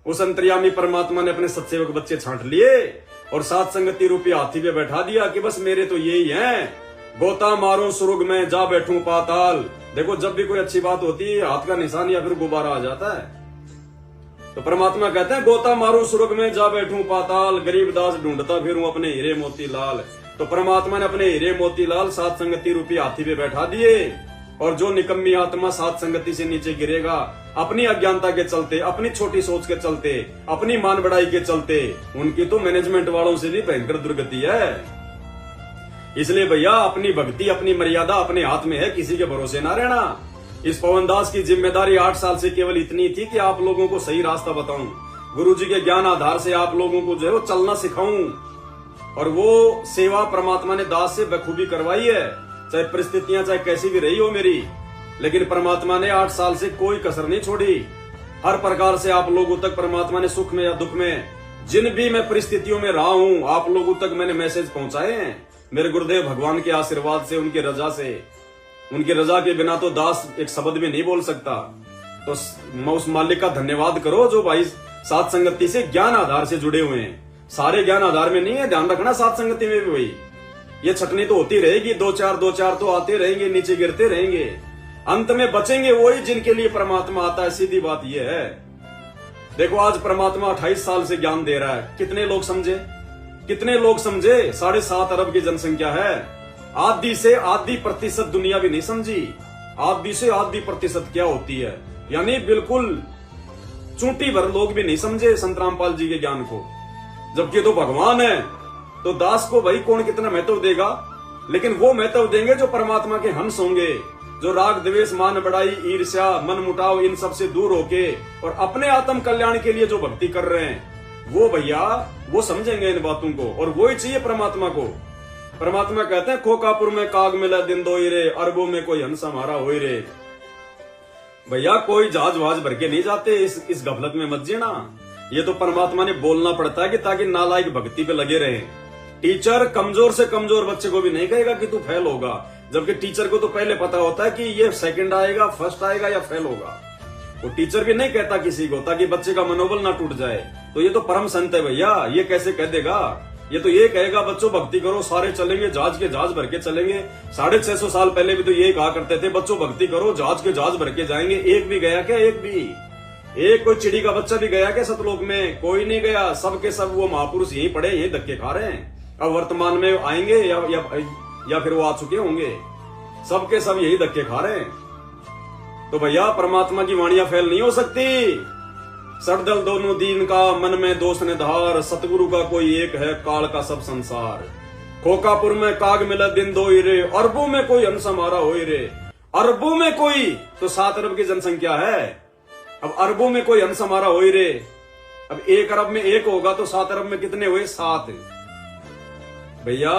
उस अंतर्यामी परमात्मा ने अपने सत्सेवक बच्चे छांट लिए और सात संगति रूपी हाथी पे बैठा दिया कि बस मेरे तो यही हैं, गोता मारूं सुर्ग में जा बैठूं पाताल। देखो जब भी कोई अच्छी बात होती है हाथ का निशान या फिर गुब्बारा आ जाता है। तो परमात्मा कहते हैं गोता मारूं सुर्ग में जा बैठूं पाताल, गरीब दास ढूंढता फिरूं अपने हीरे मोती लाल। तो परमात्मा ने अपने हीरे मोती लाल सात संगति रूपी हाथी पे बैठा दिए और जो निकम्मी आत्मा सात संगति से नीचे गिरेगा, अपनी अज्ञानता के चलते, अपनी छोटी सोच के चलते, अपनी मान बढ़ाई के चलते, उनकी तो मैनेजमेंट वालों से भी भयंकर दुर्गति है। इसलिए भैया अपनी भक्ति अपनी मर्यादा अपने हाथ में है, किसी के भरोसे ना रहना। इस पवनदास की जिम्मेदारी 8 साल से केवल इतनी थी कि आप लोगों को सही रास्ता बताऊं, गुरुजी के ज्ञान आधार से आप लोगों को जो है वो चलना सिखाऊं। और वो सेवा परमात्मा ने दास से बखूबी करवाई है, चाहे परिस्थितियां चाहे कैसी भी रही हो मेरी, लेकिन परमात्मा ने 8 साल से कोई कसर नहीं छोड़ी। हर प्रकार से आप लोगों तक परमात्मा ने सुख में या दुख में जिन भी मैं परिस्थितियों में रहा हूं, आप लोगों तक मैंने मैसेज पहुंचाए हैं मेरे गुरुदेव भगवान के आशीर्वाद से, उनकी रजा से। उनकी रजा के बिना तो दास एक शब्द भी नहीं बोल सकता। तो मैं उस मालिक का धन्यवाद करो जो भाई सात संगति से ज्ञान आधार से जुड़े हुए हैं। सारे ज्ञान आधार में नहीं है, ध्यान रखना सात संगति में भी वही ये छटनी तो होती रहेगी, दो चार तो आते रहेंगे, नीचे गिरते रहेंगे, अंत में बचेंगे वही जिनके लिए परमात्मा आता है। सीधी बात यह है। देखो आज परमात्मा 28 साल से ज्ञान दे रहा है, कितने लोग समझे? कितने लोग समझे? 7.5 अरब की जनसंख्या है। आधी से आधी प्रतिशत दुनिया भी नहीं समझी। आधी से आधी प्रतिशत क्या होती है, यानी बिल्कुल चूंटी भर लोग भी नहीं समझे संत रामपाल जी के ज्ञान को। जबकि तो भगवान है, तो दास को भाई कौन कितना महत्व देगा? लेकिन वो महत्व देंगे जो परमात्मा के हंस होंगे, जो राग द्वेष मान बढ़ाई ईर्ष्या मन मुटाव इन सब से दूर होके और अपने आत्म कल्याण के लिए जो भक्ति कर रहे हैं, वो भैया वो समझेंगे इन बातों को। और वो ही चाहिए परमात्मा को। परमात्मा कहते हैं खोकापुर में काग मिला दिन दो रे, अरबों में कोई हंस हमारा हो रे। भैया कोई जहाज वहाज भर के नहीं जाते, इस गफलत में मत जीना। ये तो परमात्मा ने बोलना पड़ता है कि ताकि नालायक भक्ति पे लगे रहे। टीचर कमजोर से कमजोर बच्चे को भी नहीं कहेगा कि तू फेल होगा, जबकि टीचर को तो पहले पता होता है कि ये सेकंड आएगा, फर्स्ट आएगा या फेल होगा। वो टीचर भी नहीं कहता किसी को ताकि बच्चे का मनोबल ना टूट जाए। तो ये तो परम संत है भैया, ये कैसे कह देगा? ये तो ये कहेगा बच्चों भक्ति करो, सारे चलेंगे, जहाज के जहाज भर के चलेंगे। 650 साल पहले भी तो ये कहा करते थे बच्चों भक्ति करो, जहाज के जहाज भर के जाएंगे। एक भी गया क्या? एक भी? एक कोई चिड़ी का बच्चा भी गया क्या सतलोक में? कोई नहीं गया। सब के सब वो महापुरुष यहीं पड़े, यहीं धक्के खा रहे हैं। अब वर्तमान में आएंगे या फिर वो आ चुके होंगे, सबके सब यही धक्के खा रहे हैं। तो भैया परमात्मा की वाणियां फेल नहीं हो सकती। सड़दल दोनों दीन का मन में दोष ने धार, सतगुरु का कोई एक है काल का सब संसार। खोकापुर में काग मिला दिन दो रे, अरबों में कोई हंस हमारा हो रे। अरबों में कोई, तो 7 अरब की जनसंख्या है। अब अरबों में कोई हंस हमारा हो रे। अब 1 अरब में 1 होगा तो 7 अरब में कितने हुए? 7। भैया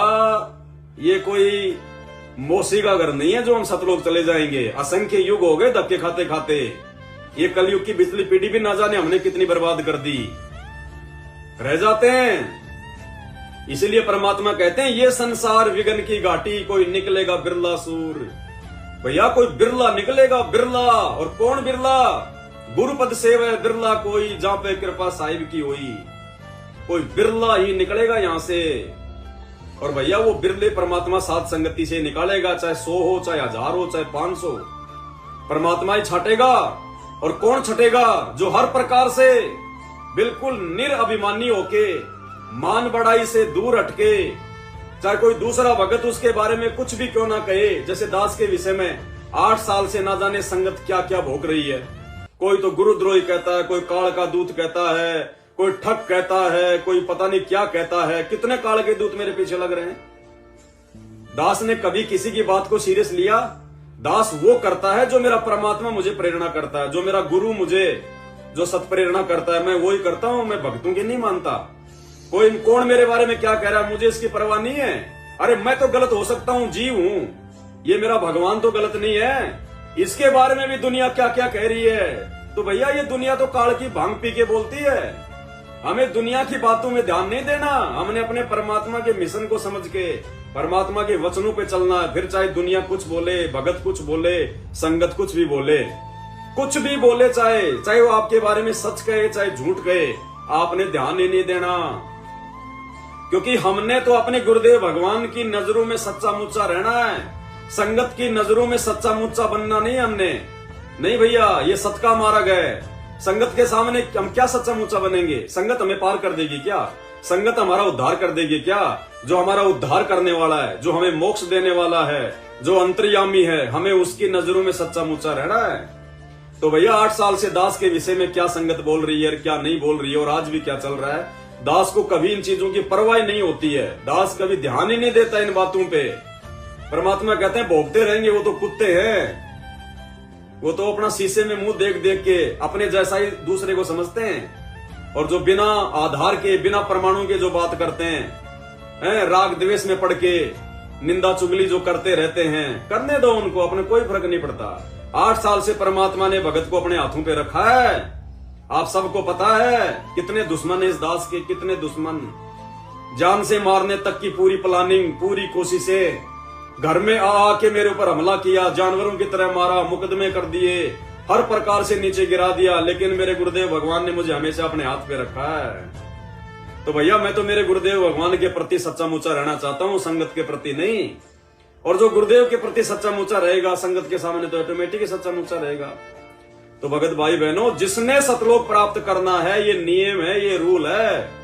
ये कोई मौसी का घर नहीं है जो हम सतलोक चले जाएंगे। असंख्य युग हो गए धक्के खाते खाते। ये कलयुग की पिछली पीढ़ी भी ना जाने हमने कितनी बर्बाद कर दी, रह जाते हैं। इसीलिए परमात्मा कहते हैं ये संसार विघन की घाटी, कोई निकलेगा बिरला सूर। भैया कोई बिरला निकलेगा, बिरला। और कौन बिरला? गुरुपद सेव बिरला कोई, जहां पे कृपा साहिब की हुई। कोई बिरला ही निकलेगा यहां से। और भैया वो बिरले परमात्मा सात संगति से निकालेगा, चाहे 100 हो, चाहे 1000 हो, चाहे 500, परमात्मा ही छाटेगा। और कौन छटेगा? जो हर प्रकार से बिल्कुल निरअभिमानी होके, मान बढ़ाई से दूर हटके, चाहे कोई दूसरा भगत उसके बारे में कुछ भी क्यों ना कहे। जैसे दास के विषय में 8 साल से ना जाने संगत क्या क्या भोग रही है। कोई तो गुरुद्रोही कहता है, कोई काल का दूत कहता है, कोई ठग कहता है, कोई पता नहीं क्या कहता है। कितने काल के दूत मेरे पीछे लग रहे हैं। दास ने कभी किसी की बात को सीरियस लिया? दास वो करता है जो मेरा परमात्मा मुझे प्रेरणा करता है, जो मेरा गुरु मुझे जो सत्प्रेरणा करता है, मैं वो ही करता हूं। मैं भक्तों की नहीं मानता। कोई कौन मेरे बारे में क्या कह रहा है मुझे इसकी परवाह नहीं है। अरे मैं तो गलत हो सकता हूं, जीव हूं, ये मेरा भगवान तो गलत नहीं है। इसके बारे में भी दुनिया क्या क्या कह रही है। तो भैया ये दुनिया तो काल की भांग पी के बोलती है। हमें दुनिया की बातों में ध्यान नहीं देना। हमने अपने परमात्मा के मिशन को समझ के परमात्मा के वचनों पे चलना है। फिर चाहे दुनिया कुछ बोले, भगत कुछ बोले, संगत कुछ भी बोले, कुछ भी बोले, चाहे वो आपके बारे में सच कहे चाहे झूठ कहे, आपने ध्यान ही नहीं देना। क्योंकि हमने तो अपने गुरुदेव भगवान की नजरों में सच्चा मुच्चा रहना है, संगत की नजरों में सच्चा मुच्चा बनना नहीं हमने। नहीं भैया, ये सत का मार्ग है। संगत के सामने हम क्या सच्चा मुच्चा बनेंगे? संगत हमें पार कर देगी क्या? संगत हमारा उद्धार कर देगी क्या? जो हमारा उद्धार करने वाला है, जो हमें मोक्ष देने वाला है, जो अंतर्यामी है, हमें उसकी नजरों में सच्चा मुच्चा रहना है। तो भैया 8 साल से दास के विषय में क्या संगत बोल रही है, क्या नहीं बोल रही है, और आज भी क्या चल रहा है, दास को कभी इन चीजों की परवाह नहीं होती है। दास कभी ध्यान ही नहीं देता इन बातों पे। परमात्मा कहते हैं भोगते रहेंगे, वो तो कुत्ते हैं, वो तो अपना शीशे में मुंह देख देख के अपने जैसा ही दूसरे को समझते हैं। और जो बिना आधार के, बिना प्रमाणों के जो बात करते हैं, राग द्वेष में पड़ के निंदा चुगली जो करते रहते हैं, करने दो उनको, अपने कोई फर्क नहीं पड़ता। 8 साल से परमात्मा ने भगत को अपने हाथों पे रखा है। आप सबको पता है कितने दुश्मन है इस दास के, कितने दुश्मन, जान से मारने तक की पूरी प्लानिंग, पूरी कोशिशें, घर में आके मेरे ऊपर हमला किया, जानवरों की तरह मारा, मुकदमे कर दिए, हर प्रकार से नीचे गिरा दिया, लेकिन मेरे गुरुदेव भगवान ने मुझे हमेशा अपने हाथ पे रखा है। तो भैया मैं तो मेरे गुरुदेव भगवान के प्रति सच्चा मुच्चा रहना चाहता हूँ, संगत के प्रति नहीं। और जो गुरुदेव के प्रति सच्चा मुच्चा रहेगा, संगत के सामने तो ऑटोमेटिक सच्चा मुच्चा रहेगा। तो भगत भाई बहनों, जिसने सतलोक प्राप्त करना है, ये नियम है, ये रूल है।